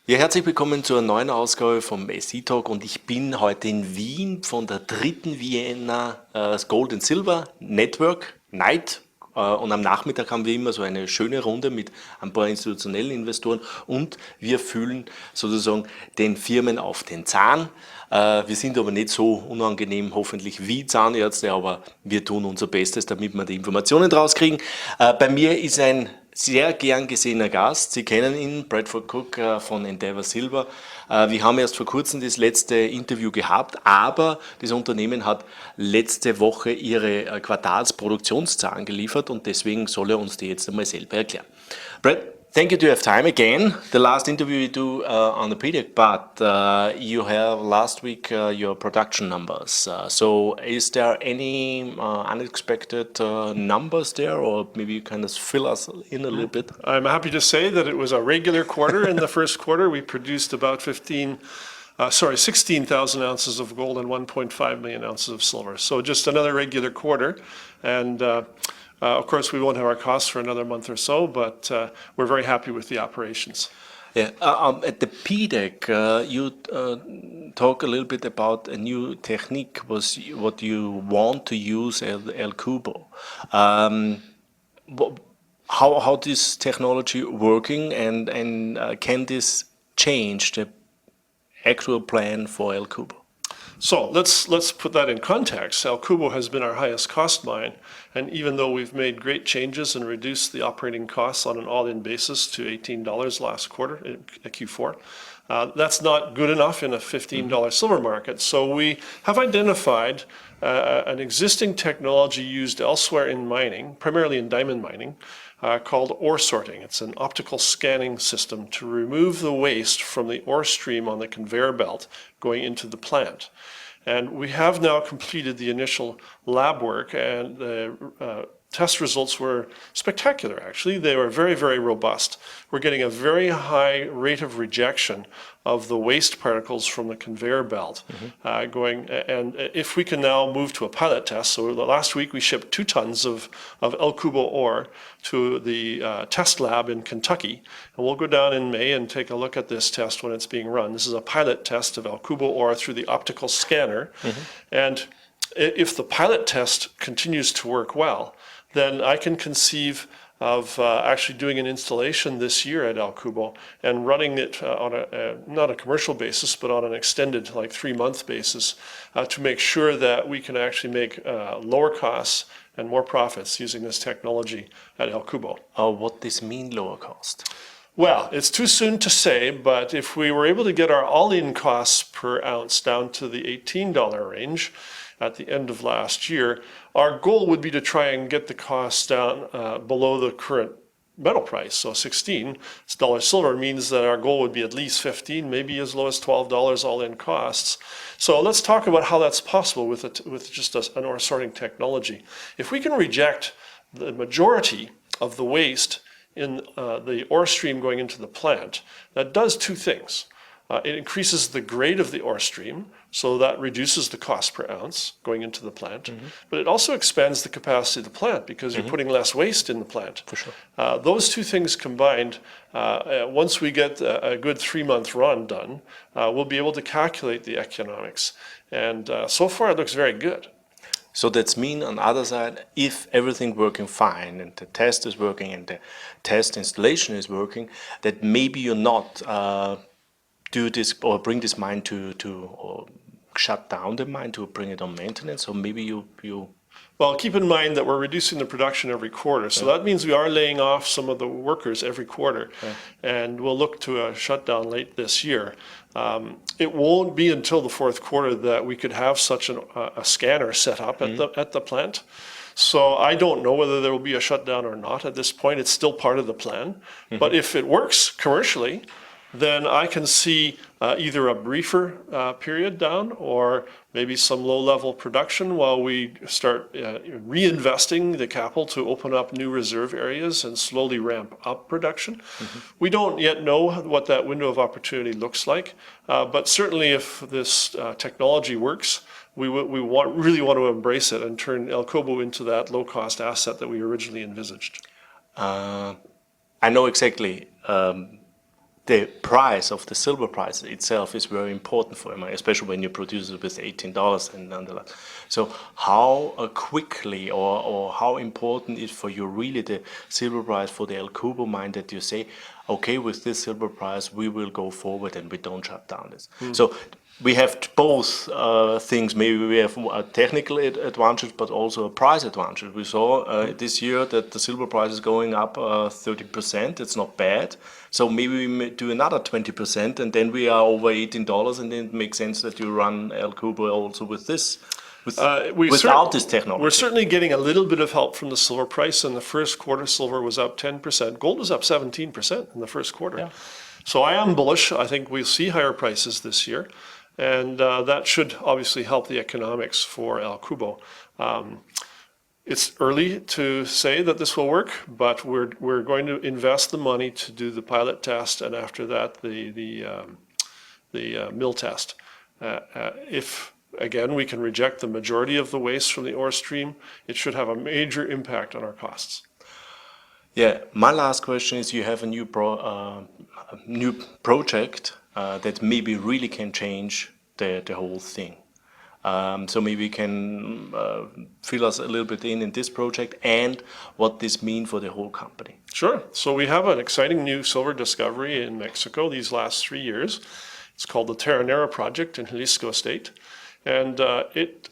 Ja, herzlich willkommen zur neuen Ausgabe vom SC Talk und ich bin heute in Wien von der dritten Vienna Gold and Silver Network Night. Und am Nachmittag haben wir immer so eine schöne Runde mit ein paar institutionellen Investoren und wir fühlen sozusagen den Firmen auf den Zahn. Wir sind aber nicht so unangenehm, hoffentlich wie Zahnärzte, aber wir tun unser Bestes, damit wir die Informationen draus kriegen. Bei mir ist ein sehr gern gesehener Gast. Sie kennen ihn, Bradford Cooke von Endeavour Silver. Wir haben erst vor kurzem das letzte Interview gehabt, aber das Unternehmen hat letzte Woche ihre Quartalsproduktionszahlen geliefert und deswegen soll er uns die jetzt einmal selber erklären. Brad, thank you to have time again. The last interview you do on the PDAC, but you have last week your production numbers. So is there any unexpected numbers there, or maybe you can just fill us in a little bit? I'm happy to say that it was a regular quarter. In the first quarter, we produced about 16,000 ounces of gold and 1.5 million ounces of silver. So just another regular quarter. And of course, we won't have our costs for another month or so, but we're very happy with the operations. Yeah, at the PDAC, you talk a little bit about a new technique, was what you want to use El Cubo. How this technology working and can this change the actual plan for El Cubo? So let's put that in context. El Cubo has been our highest cost mine, and even though we've made great changes and reduced the operating costs on an all-in basis to $18 last quarter, in Q4, that's not good enough in a $15 silver market. So we have identified an existing technology used elsewhere in mining, primarily in diamond mining, called ore sorting. It's an optical scanning system to remove the waste from the ore stream on the conveyor belt going into the plant. And we have now completed the initial lab work, and the test results were spectacular, actually. They were very, very robust. We're getting a very high rate of rejection of the waste particles from the conveyor belt going. And if we can now move to a pilot test, so last week we shipped 2 tons of El Cubo ore to the test lab in Kentucky. And we'll go down in May and take a look at this test when it's being run. This is a pilot test of El Cubo ore through the optical scanner. And if the pilot test continues to work well, then I can conceive of actually doing an installation this year at El Cubo and running it on not a commercial basis, but on an extended, like 3-month basis, to make sure that we can actually make lower costs and more profits using this technology at El Cubo. What does mean lower cost? Well, it's too soon to say, but if we were able to get our all-in costs per ounce down to the $18 range at the end of last year, our goal would be to try and get the costs down below the current metal price. So $16 silver means that our goal would be at least $15, maybe as low as $12 all-in costs. So let's talk about how that's possible with just an ore sorting technology. If we can reject the majority of the waste in the ore stream going into the plant, that does 2 things. It increases the grade of the ore stream, so that reduces the cost per ounce going into the plant. But it also expands the capacity of the plant because you're putting less waste in the plant. For sure. Those 2 things combined, once we get a good 3-month run done, we'll be able to calculate the economics. And so far it looks very good. So that's mean on the other side, if everything working fine and the test is working and the test installation is working, that maybe you're not do this or bring this mine to or shut down the mine to bring it on maintenance, or maybe you Well, keep in mind that we're reducing the production every quarter, so that means we are laying off some of the workers every quarter, and we'll look to a shutdown late this year. It won't be until the 4th quarter that we could have such a scanner set up at the plant. So I don't know whether there will be a shutdown or not at this point. It's still part of the plan. But if it works commercially, then I can see either a briefer period down or maybe some low-level production while we start reinvesting the capital to open up new reserve areas and slowly ramp up production. We don't yet know what that window of opportunity looks like, but certainly if this technology works, we really want to embrace it and turn El Cubo into that low-cost asset that we originally envisaged. I know exactly the price of the silver price itself is very important for them, especially when you produce it with $18 and nonetheless. So how quickly or how important is for you really the silver price for the El Cubo mine that you say, okay, with this silver price we will go forward and we don't shut down this. So we have both things. Maybe we have a technical advantage, but also a price advantage. We saw this year that the silver price is going up 30%. It's not bad. So maybe we do another 20%, and then we are over $18, and then it makes sense that you run El Cubo also with this, without this technology. We're certainly getting a little bit of help from the silver price. In the first quarter, silver was up 10%. Gold was up 17% in the first quarter. Yeah. So I am bullish. I think we'll see higher prices this year. And that should obviously help the economics for El Cubo. It's early to say that this will work, but we're going to invest the money to do the pilot test, and after that the mill test. If again we can reject the majority of the waste from the ore stream, it should have a major impact on our costs. Yeah, my last question is: you have a new project that maybe really can change the whole thing. So maybe you can fill us a little bit in this project and what this means for the whole company. Sure. So we have an exciting new silver discovery in Mexico these last 3 years. It's called the Terronera project in Jalisco State. And it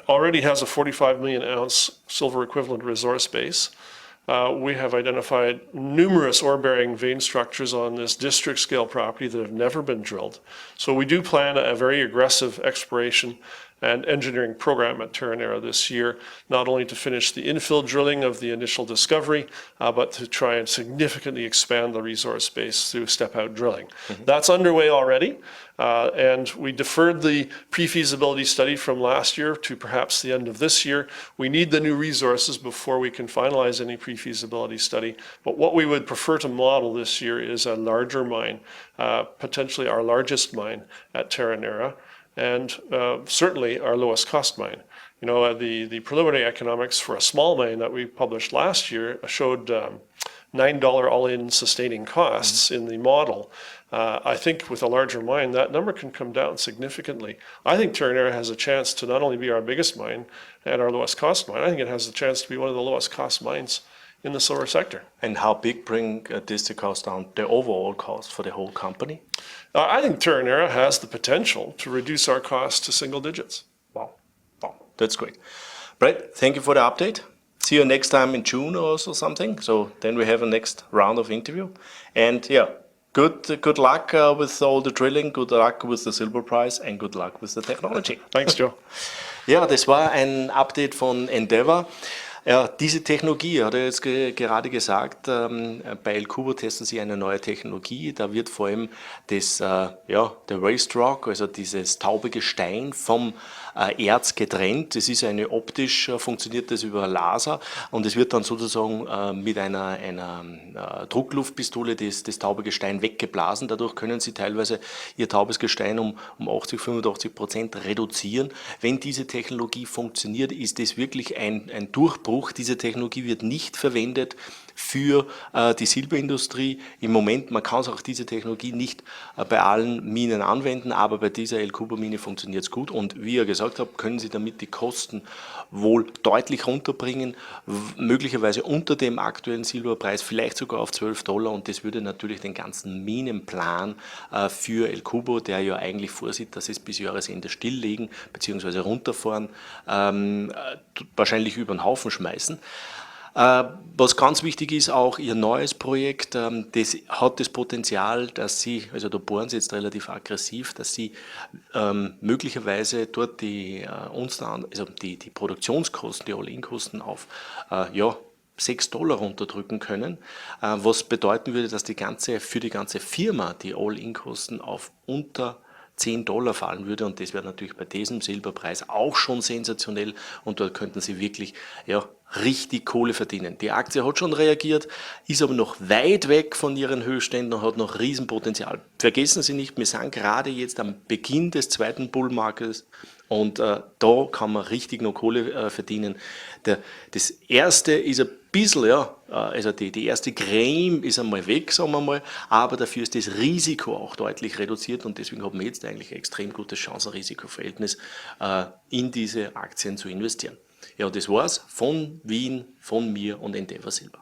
already has a 45 million ounce silver equivalent resource base. We have identified numerous ore-bearing vein structures on this district-scale property that have never been drilled. So we do plan a very aggressive exploration and engineering program at Terronera this year, not only to finish the infill drilling of the initial discovery, but to try and significantly expand the resource base through step-out drilling. That's underway already, and we deferred the pre-feasibility study from last year to perhaps the end of this year. We need the new resources before we can finalize any pre-feasibility study, but what we would prefer to model this year is a larger mine, potentially our largest mine at Terronera, and certainly our lowest cost mine. You know, the preliminary economics for a small mine that we published last year showed $9 all-in sustaining costs in the model. I think with a larger mine, that number can come down significantly. I think Terronera has a chance to not only be our biggest mine and our lowest cost mine, I think it has a chance to be one of the lowest cost mines in the silver sector. And how big bring this to cost down, the overall cost for the whole company? I think Terronera has the potential to reduce our costs to single digits. Wow, that's great. Brett, thank you for the update. See you next time in June or something. So then we have a next round of interview. And yeah, good luck with all the drilling, good luck with the silver price, and good luck with the technology. Thanks, Joe. Ja, das war ein Update von Endeavour. Ja, diese Technologie, hat er jetzt gerade gesagt, bei El Cubo testen sie eine neue Technologie. Da wird vor allem der Waste Rock, also dieses taube Gestein vom Erz getrennt. Das ist optisch funktioniert das über Laser und es wird dann sozusagen mit einer Druckluftpistole das taube Gestein weggeblasen. Dadurch können sie teilweise ihr taubes Gestein um 80–85% reduzieren. Wenn diese Technologie funktioniert, ist das wirklich ein Durchbruch. Diese Technologie wird nicht verwendet für die Silberindustrie. Im Moment, man kann auch diese Technologie nicht bei allen Minen anwenden, aber bei dieser El Cubo Mine funktioniert es gut und wie ihr gesagt habt, können Sie damit die Kosten wohl deutlich runterbringen, möglicherweise unter dem aktuellen Silberpreis, vielleicht sogar auf $12 und das würde natürlich den ganzen Minenplan für El Cubo, der ja eigentlich vorsieht, dass es bis Jahresende stilllegen bzw. runterfahren, wahrscheinlich über den Haufen schmeißen. Was ganz wichtig ist, auch Ihr neues Projekt, das hat das Potenzial, dass Sie, also da bohren Sie jetzt relativ aggressiv, dass Sie möglicherweise dort die Produktionskosten, die All-In-Kosten auf $6 runterdrücken können, was bedeuten würde, dass für die ganze Firma die All-In-Kosten auf unter $10 fallen würde und das wäre natürlich bei diesem Silberpreis auch schon sensationell und dort könnten Sie wirklich richtig Kohle verdienen. Die Aktie hat schon reagiert, ist aber noch weit weg von ihren Höchstständen und hat noch Riesenpotenzial. Vergessen Sie nicht, wir sind gerade jetzt am Beginn des zweiten Bullmarktes und da kann man richtig noch Kohle verdienen. Das erste ist ein bisschen, ja, also die erste Creme ist einmal weg, sagen wir mal, aber dafür ist das Risiko auch deutlich reduziert und deswegen haben wir jetzt eigentlich ein extrem gutes Chancen-Risiko-Verhältnis, in diese Aktien zu investieren. Ja, das war's von Wien, von mir und Endeavour Silver.